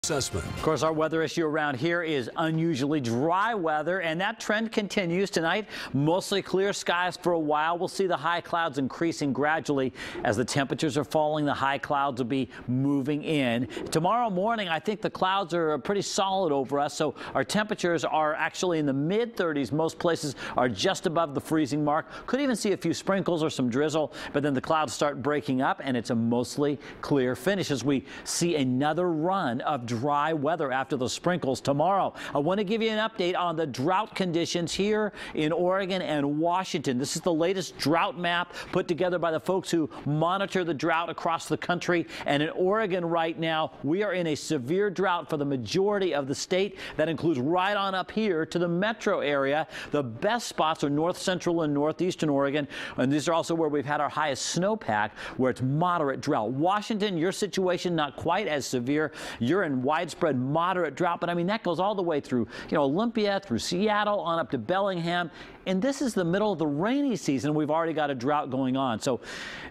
assessment. Of course, our weather issue around here is unusually dry weather, and that trend continues tonight. Mostly clear skies for a while. We'll see the high clouds increasing gradually as the temperatures are falling. The high clouds will be moving in. Tomorrow morning, I think the clouds are pretty solid over us, so our temperatures are actually in the mid-30s. Most places are just above the freezing mark. Could even see a few sprinkles or some drizzle, but then the clouds start breaking up, and it's a mostly clear finish as we see another run of dry weather after the sprinkles tomorrow. I want to give you an update on the drought conditions here in Oregon and Washington. This is the latest drought map put together by the folks who monitor the drought across the country. And in Oregon right now, we are in a severe drought for the majority of the state. That includes right on up here to the metro area. The best spots are north central and northeastern Oregon. And these are also where we've had our highest snowpack, where it's moderate drought. Washington, your situation not quite as severe. You're in widespread moderate drought, but I mean that goes all the way through, Olympia, through Seattle, on up to Bellingham. And this is the middle of the rainy season. We've already got a drought going on. So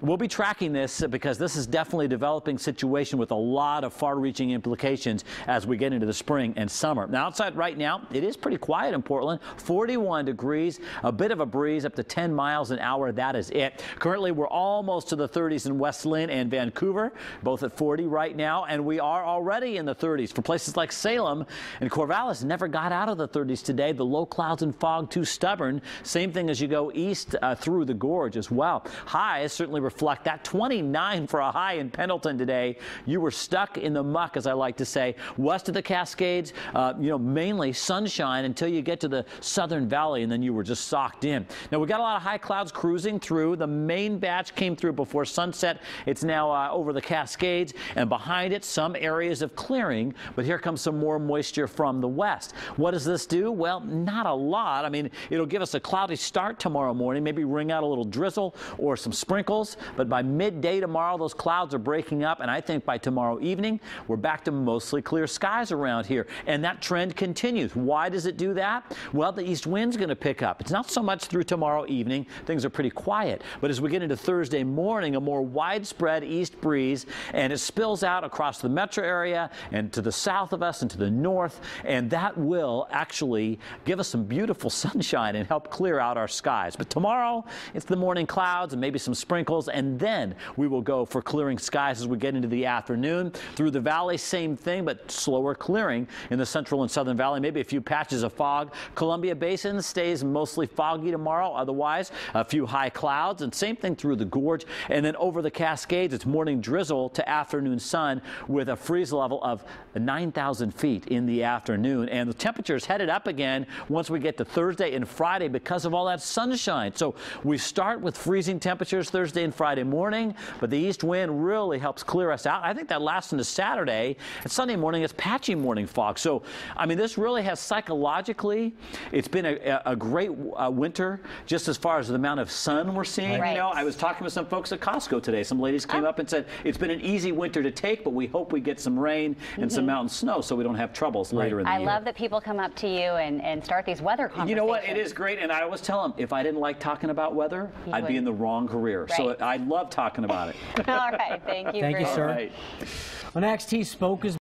we'll be tracking this because this is definitely a developing situation with a lot of far-reaching implications as we get into the spring and summer. Now, outside right now, it is pretty quiet in Portland. 41 degrees, a bit of a breeze up to 10 miles an hour. That is it. Currently, we're almost to the 30s in West Linn and Vancouver, both at 40 right now. And we are already in the 30s for places like Salem and Corvallis. Never got out of the 30s today. The low clouds and fog too stubborn. Same thing as you go east through the gorge as well. Highs certainly reflect that. 29 for a high in Pendleton today. You were stuck in the muck, as I like to say. West of the Cascades, mainly sunshine until you get to the Southern Valley, and then you were just socked in. Now, we got a lot of high clouds cruising through. The main batch came through before sunset. It's now over the Cascades, and behind it, some areas of clearing, but here comes some more moisture from the west. What does this do? Well, not a lot. I mean, it'll give us a cloudy start tomorrow morning, maybe ring out a little drizzle or some sprinkles, but by midday tomorrow, those clouds are breaking up, and I think by tomorrow evening, we're back to mostly clear skies around here, and that trend continues. Why does it do that? Well, the east wind's going to pick up. It's not so much through tomorrow evening. Things are pretty quiet, but as we get into Thursday morning, a more widespread east breeze, and it spills out across the metro area and to the south of us and to the north, and that will actually give us some beautiful sunshine and help clear out our skies. But tomorrow, it's the morning clouds and maybe some sprinkles, and then we will go for clearing skies as we get into the afternoon. Through the valley, same thing, but slower clearing in the central and southern valley. Maybe a few patches of fog. Columbia Basin stays mostly foggy tomorrow. Otherwise, a few high clouds, and same thing through the gorge. And then over the Cascades, it's morning drizzle to afternoon sun with a freeze level of 9,000 feet in the afternoon. And the temperatures headed up again once we get to Thursday and Friday because of all that sunshine. So we start with freezing temperatures Thursday and Friday morning, but the east wind really helps clear us out. I think that lasts into Saturday. And Sunday morning, it's patchy morning fog. So, I mean, this really has psychologically, it's been a great winter just as far as the amount of sun we're seeing. Right. I was talking with some folks at Costco today. Some ladies came up and said it's been an easy winter to take, but we hope we get some rain and some mountain snow so we don't have troubles later in the year. I love that people come up to you and start these weather conversations. You know what? It is great, and I always tell them, if I didn't like talking about weather, I'd be in the wrong career. Right. So I love talking about it. All right. Thank you. Thank you, sir. Right. When XT spoke as